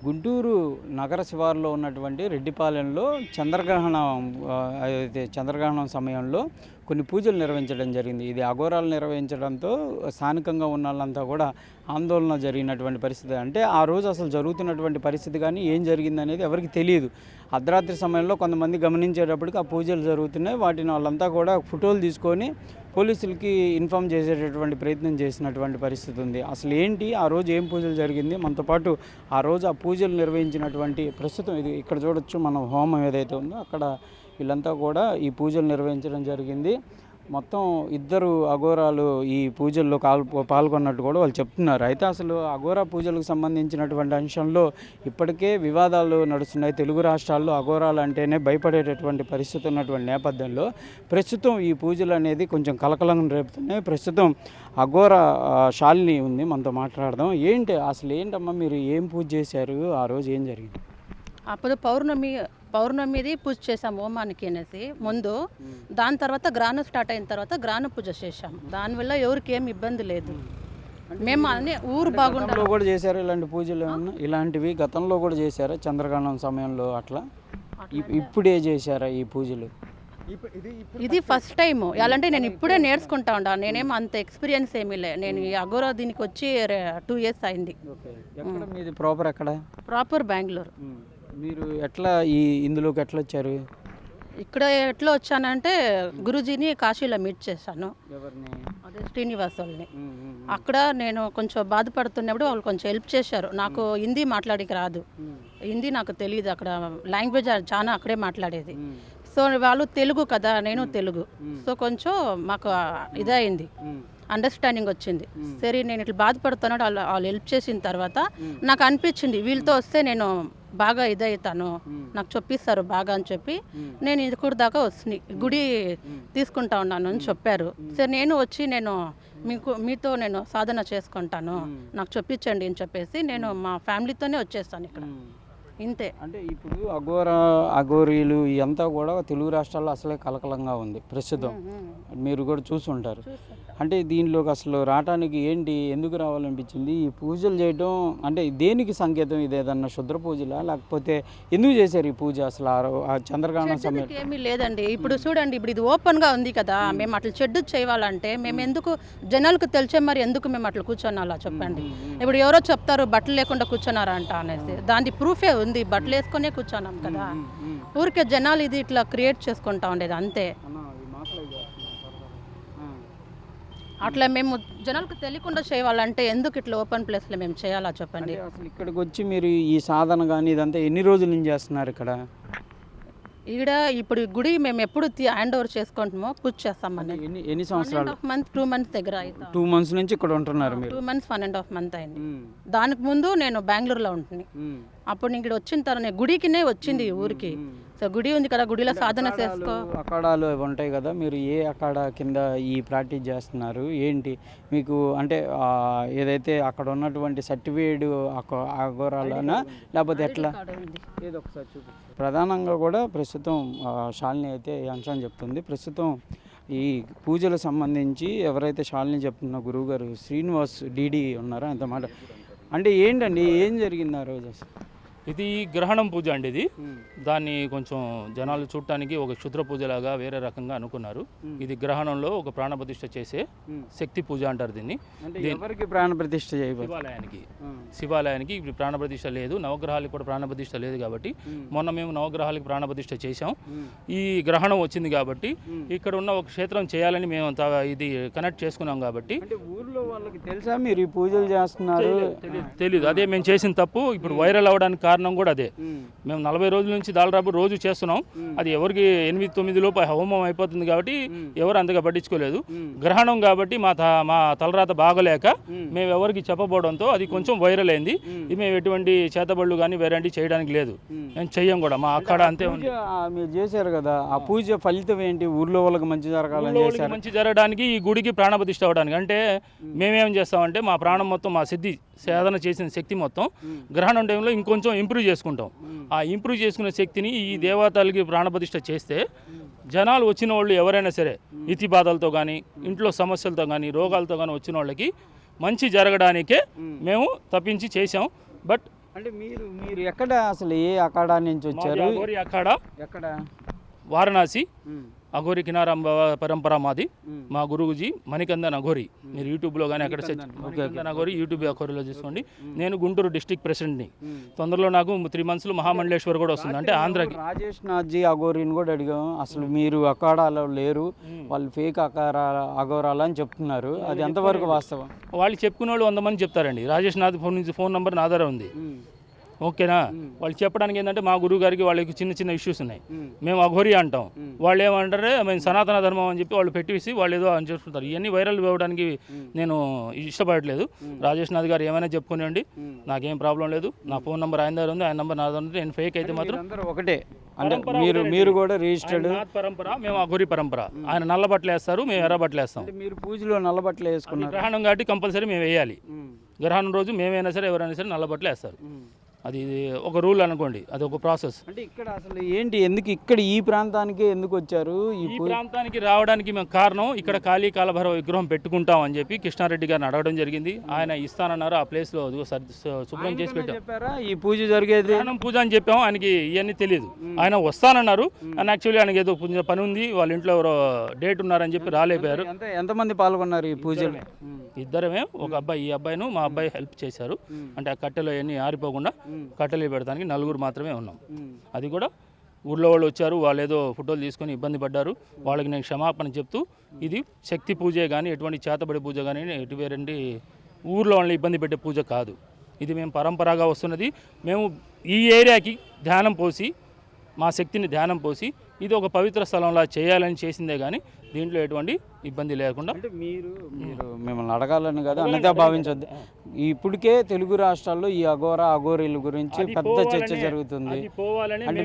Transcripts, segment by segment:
గుంటూరు నగర శివారులో ఉన్నటువంటి రెడ్డిపాలెంలో చంద్రగ్రహణం సమయంలో కొన్ని పూజలు నిర్వహించడం జరిగింది. ఇది అఘోరాలు నిర్వహించడంతో స్థానికంగా ఉన్న వాళ్ళంతా కూడా ఆందోళన జరిగినటువంటి పరిస్థితి. అంటే ఆ రోజు అసలు జరుగుతున్నటువంటి పరిస్థితి కానీ ఏం జరిగింది అనేది ఎవరికి తెలియదు. అర్ధరాత్రి సమయంలో కొంతమంది గమనించేటప్పటికి ఆ పూజలు జరుగుతున్నాయి. వాటిని వాళ్ళంతా కూడా ఫోటోలు తీసుకొని పోలీసులకి ఇన్ఫామ్ చేసేటటువంటి ప్రయత్నం చేసినటువంటి పరిస్థితి ఉంది. అసలు ఏంటి ఆ రోజు ఏం పూజలు జరిగింది, మనతో పాటు ఆ రోజు ఆ పూజలు నిర్వహించినటువంటి ప్రస్తుతం ఇది ఇక్కడ చూడొచ్చు మనం హోమం ఏదైతే ఉందో అక్కడ వీళ్ళంతా కూడా ఈ పూజలు నిర్వహించడం జరిగింది. మొత్తం ఇద్దరు అఘోరాలు ఈ పూజల్లో పాల్గొన్నట్టు కూడా వాళ్ళు చెప్తున్నారు. అయితే అసలు అఘోరా పూజలకు సంబంధించినటువంటి అంశంలో ఇప్పటికే వివాదాలు నడుస్తున్నాయి. తెలుగు రాష్ట్రాల్లో అఘోరాలు అంటేనే భయపడేటటువంటి పరిస్థితి ఉన్నటువంటి నేపథ్యంలో ప్రస్తుతం ఈ పూజలు అనేది కొంచెం కలకలం రేపుతున్నాయి. ప్రస్తుతం అఘోరా శాలిని ఉంది, మనతో మాట్లాడదాం. అసలు ఏంటమ్మా మీరు ఏం పూజ చేశారు, ఆ రోజు ఏం జరిగింది? అప్పుడు పౌర్ణమిది పూజ చేసాము హోమానికి అనేసి ముందు. దాని తర్వాత గ్రహణం స్టార్ట్ అయిన తర్వాత గ్రహణ పూజ చేసాము. దానివల్ల ఎవరికి ఏమి ఇబ్బంది లేదు. మేము అన్ని ఊరు బాగుండలో కూడా చేశారు ఇలాంటి పూజలు ఏమన్నా? ఇలాంటివి గతంలో కూడా చేశారా చంద్రగ్రహణం సమయంలో అట్లా? ఇప్పుడే చేశారా ఈ పూజలు? ఇది ఫస్ట్ టైం. ఎలాంటే నేను ఇప్పుడే నేర్చుకుంటా ఉంటాను. నేనేం అంత ఎక్స్పీరియన్స్ ఏమీ లే. నేను ఈ అఘోరా దీనికి వచ్చి 2 years అయింది. ప్రాపర్ బెంగళూరు. మీరు ఎట్లా ఇందులోకి ఎట్లా వచ్చారు? ఇక్కడ ఎట్లా వచ్చానంటే గురుజీని కాశీలో మీట్ చేశాను. అదే శ్రీనివాస్ వాళ్ళని. అక్కడ నేను కొంచెం బాధపడుతున్నప్పుడు వాళ్ళు కొంచెం హెల్ప్ చేశారు. నాకు హిందీ మాట్లాడికి రాదు, హిందీ నాకు తెలియదు. అక్కడ లాంగ్వేజ్ చాలా అక్కడే మాట్లాడేది. సో వాళ్ళు తెలుగు కదా, నేను తెలుగు. సో కొంచెం మాకు ఇదైంది, అండర్స్టాండింగ్ వచ్చింది. సరే నేను ఇట్లా బాధపడుతున్నాడు, వాళ్ళు హెల్ప్ చేసిన తర్వాత నాకు అనిపించింది వీళ్ళతో వస్తే నేను బాగా ఇదవుతాను, నాకు చెప్పిస్తారు బాగా అని చెప్పి నేను ఇది దాకా వస్తుంది గుడి తీసుకుంటా ఉన్నాను అని చెప్పారు. సరే నేను వచ్చి మీతో నేను సాధన చేసుకుంటాను, నాకు చెప్పించండి అని చెప్పేసి నేను మా ఫ్యామిలీతోనే వచ్చేస్తాను ఇక్కడ. ఇంతే. అంటే ఇప్పుడు అఘోరీలు ఇదంతా కూడా తెలుగు రాష్ట్రాల్లో అసలే కలకలంగా ఉంది ప్రస్తుతం. మీరు కూడా చూసుంటారు. అంటే దీనిలోకి అసలు రావడానికి ఎందుకు రావాలనిపించింది? ఈ పూజలు చేయడం అంటే దేనికి సంకేతం? ఇది ఏదన్నా శుద్ర పూజలా, లేకపోతే ఎందుకు చేశారు ఈ పూజ అసలు ఆ చంద్రగ్రహణం సమయం? ఏమీ లేదండి. ఇప్పుడు చూడండి, ఇప్పుడు ఇది ఓపెన్గా ఉంది కదా, మేము అట్లా చెడ్డు చేయాలంటే మేము ఎందుకు జనాలకు తెలిసే మరి ఎందుకు మేము అట్లా కూర్చొనాలా చెప్పండి? ఇప్పుడు ఎవరో చెప్తారు బట్టలు లేకుండా కూర్చున్నారంట అనేసి, దాని ప్రూఫే ఉంది. బట్టలు వేసుకునే కూర్చున్నాం కదా, ఊరికే జనాలు ఇది ఇట్లా క్రియేట్ చేసుకుంటా ఉండేది అంతే. అట్లా మేము జనాలకు తెలియకుండా చేయాలంటే ఎందుకు ఇట్లా ఓపెన్ ప్లేస్లో మేము చేయాలా చెప్పండి? అసలు ఇక్కడికి వచ్చి మీరు ఈ సాధన కానీ ఇదంతా ఎన్ని రోజుల నుంచి చేస్తున్నారు ఇక్కడ? ఇక్కడ ఇప్పుడు గుడి మేము ఎప్పుడు హ్యాండ్ ఓవర్ చేసుకుంటామో పూజ చేస్తామని. ఎన్ని సంవత్సరాలు? 2 months దగ్గర 2 months నుంచి ఇక్కడ ఉంటున్నారు మీరు? 2 months 1.5 months అయింది. దానికి ముందు నేను బెంగళూరులో ఉంటుంది. అప్పుడు ఇక్కడ వచ్చిన తర్వాత గుడికినే వచ్చింది ఊరికి. సో గుడి ఉంది కదా, గుడిలో సాధన చేసుకో. అఖాడాలు ఉంటాయి కదా, మీరు ఏ అఖాడా కింద ఈ ప్రాక్టీస్ చేస్తున్నారు? మీకు అంటే ఏదైతే అక్కడ ఉన్నటువంటి సర్టిఫికేట్ అఘోరాలనా లేకపోతే ఎట్లా? ఏదో ఒకసారి చూపి. ప్రధానంగా కూడా ప్రస్తుతం శాలిని అయితే ఈ అంశాన్ని చెప్తుంది. ప్రస్తుతం ఈ పూజలకు సంబంధించి ఎవరైతే శాలిని చెప్తున్న గురువు గారు శ్రీనివాస్ డీడీ ఉన్నారో అంత మాట. అంటే ఏంటండి ఏం జరిగింది ఆ రోజు? ఇది గ్రహణం పూజ అండి. ఇది దాన్ని కొంచెం జనాలు చూడటానికి ఒక క్షుద్ర పూజలాగా వేరే రకంగా అనుకున్నారు. ఇది గ్రహణంలో ఒక ప్రాణప్రతిష్ఠ చేసే శక్తి పూజ అంటారు దీన్ని. ఎవరికి ప్రాణప్రతిష్ఠ చేయాలి? శివాలయానికి ఇప్పుడు ప్రాణప్రతిష్ఠ లేదు, నవగ్రహాలకు కూడా ప్రాణప్రతిష్ఠ లేదు కాబట్టి మొన్న మేము నవగ్రహాలకు ప్రాణప్రతిష్ఠ చేశాం. ఈ గ్రహణం వచ్చింది కాబట్టి ఇక్కడ ఉన్న ఒక క్షేత్రం చేయాలని మేము ఇది కనెక్ట్ చేసుకున్నాం కాబట్టి. ఊర్లో వాళ్ళకి తెలుసా మీరు ఈ పూజలు చేస్తున్నారు? తెలీదు. అదే మేము చేసిన తప్పు. ఇప్పుడు వైరల్ అవ్వడానికి కారణం కూడా అదే. మేము 40 రోజుల నుంచి దాదాపు రోజు చేస్తున్నాం. అది ఎవరికి 8-9 లోపు హోమం అయిపోతుంది కాబట్టి ఎవరు అంతగా పట్టించుకోలేదు. గ్రహణం కాబట్టి మా తలరాత బాగలేక మేము ఎవరికి చెప్పబోవడంతో అది కొంచెం వైరల్ అయింది. మేము ఎటువంటి చేతబళ్ళు కానీ వేరేంటి చేయడానికి లేదు, మేము చెయ్యం కూడా. మా అక్కడ అంతే ఉంది. మీరు చేశారు కదా, ఆ పూజ ఫలితం ఏంటి? ఊర్లో వాళ్ళకి మంచి జరగాలని, మంచి జరగడానికి, ఈ గుడికి ప్రాణప్రతిష్ఠ అవ్వడానికి. అంటే మేమేం చేస్తామంటే మా ప్రాణం మొత్తం, మా సిద్ధి సాధన చేసిన శక్తి మొత్తం గ్రహణం టైంలో ఇంకొంచెం ఇంప్రూవ్ చేసుకుంటాం. ఆ ఇంప్రూవ్ చేసుకునే శక్తిని ఈ దేవతలకి ప్రాణప్రతిష్ఠ చేస్తే జనాలు వచ్చిన వాళ్ళు ఎవరైనా సరే ఇతి బాధలతో కానీ, ఇంట్లో సమస్యలతో కానీ, రోగాలతో కానీ వచ్చిన వాళ్ళకి మంచి జరగడానికే మేము తప్పించి చేసాం. బట్ అంటే మీరు ఎక్కడ అసలు ఏ అఖాడా నుంచి వచ్చారు? అఘోరి అఖాడా ఎక్కడ? వారణాసి అఘోరి కినారం పరంపర మాది. మా గురువుజీ మణికందన్ అఘోరి. మీరు యూట్యూబ్లో కానీ అక్కడ మణికందన్ అఘోరి యూట్యూబ్ అఘోరిలో చూసుకోండి. నేను గుంటూరు డిస్ట్రిక్ట్ ప్రెసిడెంట్ని. తొందరలో నాకు 3 monthsలో మహామండలేశ్వర్ కూడా వస్తుంది, అంటే ఆంధ్రాకి. రాజేష్ నాథ్జీ అఘోరిని కూడా అడిగాం, అసలు మీరు అఖాడాలో లేరు, వాళ్ళు ఫేక్ అఘోరాలు అని చెప్తున్నారు, అది ఎంతవరకు వాస్తవం? వాళ్ళు చెప్పుకునే వాళ్ళు 100 మంది చెప్తారండి. రాజేష్ నాథ్ ఫోన్ నెంబర్ నా దగ్గర ఉంది, ఓకేనా? వాళ్ళు చెప్పడానికి ఏంటంటే మా గురువు గారికి వాళ్ళకి చిన్న చిన్న ఇష్యూస్ ఉన్నాయి, మేము అఘోరి అంటాం, వాళ్ళు ఏమంటారే మేము సనాతన ధర్మం అని చెప్పి వాళ్ళు పెట్టేసి వాళ్ళు ఏదో అని చెప్తుంటారు. ఇవన్నీ వైరల్ ఇవ్వడానికి నేను ఇష్టపడట్లేదు. రాజేష్ నాథ్ గారు ఏమైనా చెప్పుకునేయండి, నాకేం ప్రాబ్లం లేదు. నా ఫోన్ నెంబర్ ఆయన దగ్గర ఉంది, ఆయన నెంబర్ నా దగ్గర ఉంది. నేను ఫేక్ అయితే మాత్రం ఒకటే, అంటే మీరు కూడా రిజిస్టర్డ్ పరంపర, మేము అఘోరి పరంపర. ఆయన నల్ల బట్టలు వేస్తారు, మేము ఎర్ర బట్టలు వేస్తాం. మీరు పూజలో నల్ల బట్టలు వేసుకున్నారు, గ్రహణం కాబట్టి కంపల్సరీ మేము వేయాలి. గ్రహణం రోజు మేమైనా సరే ఎవరైనా సరే నల్ల బట్టలు వేస్తారు. అది ఒక రూల్ అనుకోండి, అది ఒక ప్రాసెస్. అంటే ఇక్కడ అసలు ఏంటి, ఎందుకు ఇక్కడ ఈ ప్రాంతానికి ఎందుకు వచ్చారు? ఈ ప్రాంతానికి రావడానికి మేము కారణం, ఇక్కడ కాళీ కాలభైరవ విగ్రహం పెట్టుకుంటాం అని చెప్పి కృష్ణారెడ్డి గారిని అడగడం జరిగింది. ఆయన ఇస్తానన్నారు, ఆ ప్లేస్లో శుభ్రం చేసి పెట్టాం. చెప్పారా ఈ పూజ జరిగేది? గ్రహణం పూజ అని చెప్పాం, ఆయనకి ఇవన్నీ తెలియదు. ఆయన వస్తానన్నారు, అండ్ యాక్చువల్లీ ఆయనకి ఏదో పని ఉంది, వాళ్ళ ఇంట్లో ఎవరో డేట్ ఉన్నారని చెప్పి రాలేపోయారు. ఎంతమంది పాల్గొన్నారు ఈ పూజలు? ఇద్దరమే, ఒక అబ్బాయి, ఈ అబ్బాయిను మా అబ్బాయి హెల్ప్ చేశారు. అంటే ఆ కట్టెలు అవన్నీ ఆరిపోకుండా కట్టెలు పెడతానికి 4 మాత్రమే ఉన్నాం. అది కూడా ఊళ్ళో వాళ్ళు వచ్చారు, వాళ్ళు ఏదో ఫోటోలు తీసుకొని ఇబ్బంది పడ్డారు, వాళ్ళకి నేను క్షమాపణ చెప్తూ, ఇది శక్తి పూజే కానీ ఎటువంటి చేతబడి పూజ కానీ ఎటువంటి ఊర్లో వాళ్ళని ఇబ్బంది పెట్టే పూజ కాదు. ఇది మేము పరంపరగా వస్తున్నది. మేము ఈ ఏరియాకి ధ్యానం పోసి, మా శక్తిని ధ్యానం పోసి, ఇది ఒక పవిత్ర స్థలంలా చేయాలని చేసిందే కానీ దీంట్లో ఎటువంటి ఇబ్బంది లేకుండా. అంటే మీరు మిమ్మల్ని అడగాలని కదా, అన్నదా భావించొద్దు. ఇప్పటికే తెలుగు రాష్ట్రాల్లో ఈ అఘోరీల గురించి పెద్ద చర్చ జరుగుతుంది. అంటే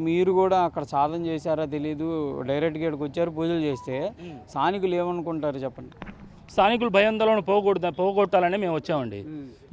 మీరు కూడా అక్కడ సాధన చేశారా తెలియదు, డైరెక్ట్గా ఇక్కడికి వచ్చారు, పూజలు చేస్తే స్థానికులు ఏమనుకుంటారు చెప్పండి? స్థానికులు భయాందోళన పోగొట్టాలని మేము వచ్చామండి.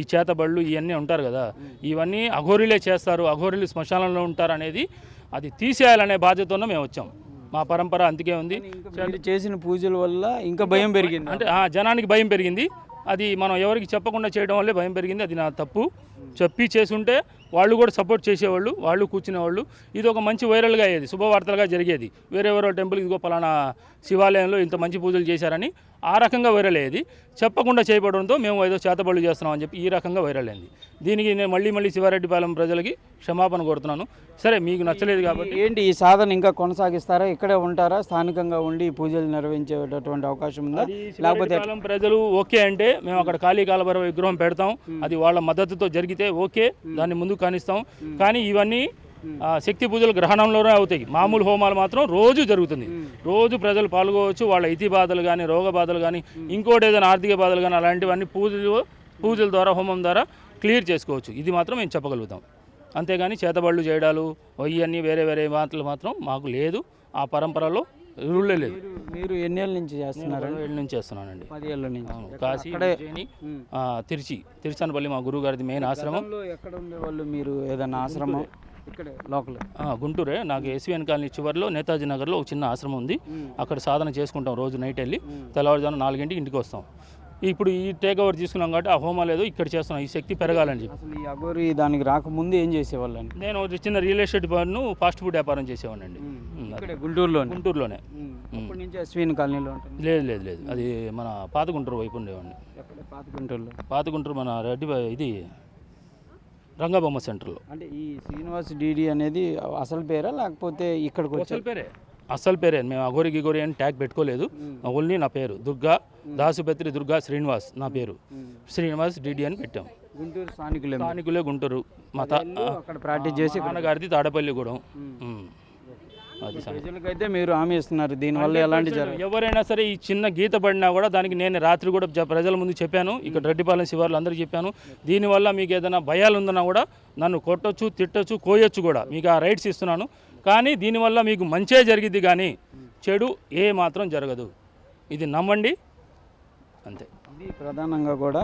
ఈ చేతబళ్ళు ఇవన్నీ ఉంటారు కదా, ఇవన్నీ అఘోరీలే చేస్తారు, అఘోరీలు శ్మశానంలో ఉంటారు అనేది అది తీసేయాలనే బాధ్యతతో మేము వచ్చాం. మా పరంపర అందుకే ఉంది. మీరు చేసిన పూజల వల్ల ఇంకా భయం పెరిగింది, అంటే జనానికి భయం పెరిగింది. అది మనం ఎవరికి చెప్పకుండా చేయడం వల్లే భయం పెరిగింది. అది నా తప్పు. చెప్పి చేసుంటే వాళ్ళు కూడా సపోర్ట్ చేసేవాళ్ళు, వాళ్ళు కూర్చునేవాళ్ళు. ఇది ఒక మంచి వైరల్గా అయ్యేది, శుభవార్తలుగా జరిగేది. వేరెవరో టెంపుల్ ఇదిగో పలానా శివాలయంలో ఇంత మంచి పూజలు చేశారని ఆ రకంగా వైరల్ అయ్యేది. చెప్పకుండా చేయబడంతో మేము ఏదో చేతబడులు చేస్తున్నాం అని చెప్పి ఈ రకంగా వైరల్ అయింది. దీనికి నేను మళ్ళీ శివారెడ్డిపాలెం ప్రజలకి క్షమాపణ కోరుతున్నాను. సరే, మీకు నచ్చలేదు కాబట్టి ఏంటి ఈ సాధన ఇంకా కొనసాగిస్తారా? ఇక్కడే ఉంటారా? స్థానికంగా ఉండి పూజలు నిర్వహించేటటువంటి అవకాశం ఉందా? లేకపోతే ప్రజలు ఓకే అంటే మేము అక్కడ కాళీ కాలభైరవ విగ్రహం పెడతాం. అది వాళ్ళ మద్దతుతో జరిగితే ఓకే, దాన్ని ముందుకు కానిస్తాం. కానీ ఇవన్నీ శక్తి పూజలు గ్రహణంలోనే అవుతాయి. మామూలు హోమాలు మాత్రం రోజు జరుగుతుంది. రోజు ప్రజలు పాల్గొవచ్చు. వాళ్ళ ఇతి బాధలు కానీ, రోగ బాధలు కానీ, ఇంకోటి ఏదైనా ఆర్థిక బాధలు కానీ, అలాంటివన్నీ పూజల ద్వారా, హోమం ద్వారా క్లియర్ చేసుకోవచ్చు. ఇది మాత్రం మేము చెప్పగలుగుతాం. అంతేగాని చేతబళ్ళు చేయడాలు ఇవన్నీ వేరే మాటలు మాత్రం మాకు లేదు. ఆ పరంపరలో రూలే లేదు. మీరు ఎన్ని ఏళ్ళ నుంచి చేస్తున్నారు? 10 ఏళ్ళ నుంచి చేస్తున్నానండి. 10 ఏళ్ళ నుంచి. కాశీ, తిరుచానపల్లి మా గురువు గారిది మెయిన్ ఆశ్రమం. ఎక్కడ ఉండేవాళ్ళు మీరు? ఏదైనా ఆశ్రమం ఇక్కడ లోకల్? గుంటూరే. నాకు ఎస్విఎన్ కాలనీ చివరిలో నేతాజీ నగర్లో ఒక చిన్న ఆశ్రమం ఉంది. అక్కడ సాధన చేసుకుంటాం. రోజు నైట్ వెళ్ళి తెల్లవారుజామున 4 ఇంటికి వస్తాం. ఇప్పుడు ఈ టేక్ ఓవర్ తీసుకున్నాం కాబట్టి ఆ హోమాలు ఏదో ఇక్కడ చేస్తున్నాం, ఈ శక్తి పెరగాలని చెప్పి. అసలు ఈ అఘోరి దానికి రాకముందు ఏం చేసేవాళ్ళని? నేను చిన్న రియల్ ఎస్టేట్ పన్ను ఫాస్ట్ ఫుడ్ వ్యాపారం చేసేవాడిని. గుంటూరులోనే. అప్పటి నుంచి ఎస్విఎన్ కాలనీలో ఉంటుంది? లేదు, అది మన పాత గుంటూరు వైపు ఉండేవాడిని. పాత గుంటూరు మన రెడ్డి ఇది రంగబొమ్మ సెంటర్లో. అంటే ఈ శ్రీనివాస్ డిడి అనేది అసలు పేరా లేకపోతే ఇక్కడికి వచ్చే పేరే? అసలు పేరే. మేము అఘోరి గిగోరి అని ట్యాగ్ పెట్టుకోలేదు. ఓన్లీ నా పేరు దుర్గా దాసుపత్రి దుర్గా శ్రీనివాస్, నా పేరు శ్రీనివాస్ డిడి అని పెట్టాం. గుంటూరు స్థానికులే గుంటూరు. మా అక్కడ ప్రాక్టీస్ చేసి నాన్నగారిది తాడపల్లిగూడెం. అది ప్రజలకైతే మీరు హామీ ఇస్తున్నారు దీనివల్ల ఎలాంటి ఎవరైనా సరే ఈ చిన్న గీత పడినా కూడా దానికి నేను రాత్రి కూడా ప్రజల ముందు చెప్పాను. ఇక్కడ రెడ్డిపాలెం శివార్లు అందరికీ చెప్పాను. దీనివల్ల మీకు ఏదైనా భయాలు ఉందన్నా కూడా నన్ను కొట్టొచ్చు, తిట్టొచ్చు, కోయొచ్చు కూడా, మీకు ఆ రైట్స్ ఇస్తున్నాను. కానీ దీనివల్ల మీకు మంచే జరిగిద్ది కానీ చెడు ఏ మాత్రం జరగదు. ఇది నమ్మండి, అంతే. ఇది ప్రధానంగా కూడా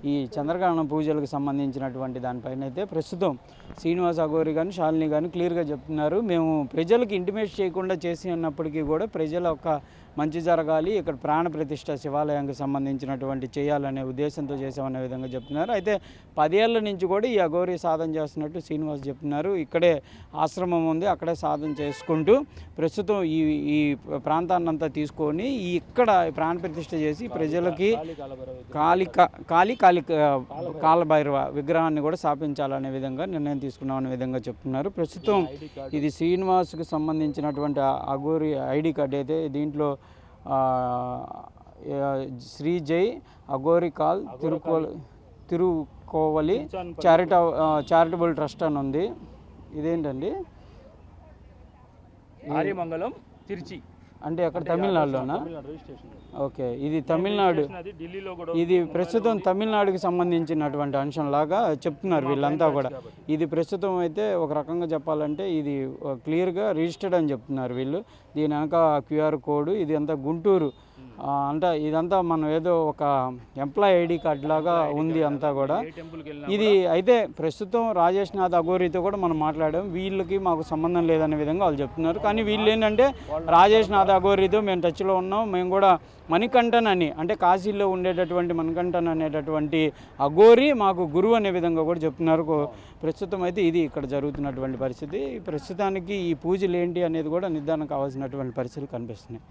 ఈ చంద్రగ్రహణ పూజలకు సంబంధించినటువంటి దానిపైన అయితే ప్రస్తుతం శ్రీనివాస్ అఘోరి కానీ శాలిని కానీ క్లియర్గా చెప్తున్నారు. మేము ప్రజలకు ఇంటిమేట్ చేయకుండా చేసి ఉన్నప్పటికీ కూడా ప్రజల యొక్క మంచి జరగాలి, ఇక్కడ ప్రాణ ప్రతిష్ఠ శివాలయానికి సంబంధించినటువంటి చేయాలనే ఉద్దేశంతో చేసామనే విధంగా చెప్తున్నారు. అయితే 10 ఏళ్ల నుంచి కూడా ఈ అఘోరి సాధన చేస్తున్నట్టు శ్రీనివాస్ చెప్తున్నారు. ఇక్కడే ఆశ్రమం ఉంది, అక్కడే సాధన చేసుకుంటూ ప్రస్తుతం ఈ ప్రాంతాన్నంతా తీసుకొని ఇక్కడ ప్రాణ ప్రతిష్ఠ చేసి ప్రజలకి కాలభైరవ విగ్రహాన్ని కూడా స్థాపించాలనే విధంగా నిర్ణయం తీసుకున్నాం అనే విధంగా చెప్తున్నారు. ప్రస్తుతం ఇది శ్రీనివాస్కి సంబంధించినటువంటి అఘోరి ఐడి కార్డ్ అయితే దీంట్లో శ్రీ జై అఘోరి కాల్ తిరుకోవలి చారిటబుల్ ట్రస్ట్ అని ఉంది. ఇదేంటండి? ఆర్యమంగళం తిరుచి అంటే అక్కడ తమిళనాడులోనా? ఓకే, ఇది తమిళనాడు. ఇది ప్రస్తుతం తమిళనాడుకి సంబంధించినటువంటి అంశంలాగా చెప్తున్నారు వీళ్ళంతా కూడా. ఇది ప్రస్తుతం అయితే ఒక రకంగా చెప్పాలంటే ఇది క్లియర్గా రిజిస్టర్డ్ అని చెప్తున్నారు వీళ్ళు. దీని వెనక క్యూఆర్ కోడ్, ఇది అంతా గుంటూరు అంటే ఇదంతా మనం ఏదో ఒక ఎంప్లాయ్ ఐడి కార్డ్ లాగా ఉంది అంతా కూడా. ఇది అయితే ప్రస్తుతం రాజేష్ నాథ్ అఘోరితో కూడా మనం మాట్లాడాం. వీళ్ళకి మాకు సంబంధం లేదనే విధంగా వాళ్ళు చెప్తున్నారు. కానీ వీళ్ళు ఏంటంటే రాజేష్ నాథ్ అఘోరితో మేము టచ్లో ఉన్నాం, మేము కూడా మణికంఠన్ అని అంటే కాశీలో ఉండేటటువంటి మణికంఠన్ అనేటటువంటి అఘోరి మాకు గురువు అనే విధంగా కూడా చెప్తున్నారు. ప్రస్తుతం అయితే ఇది ఇక్కడ జరుగుతున్నటువంటి పరిస్థితి. ప్రస్తుతానికి ఈ పూజలు ఏంటి అనేది కూడా నిర్ధారణ కావాల్సినటువంటి పరిస్థితులు కనిపిస్తున్నాయి.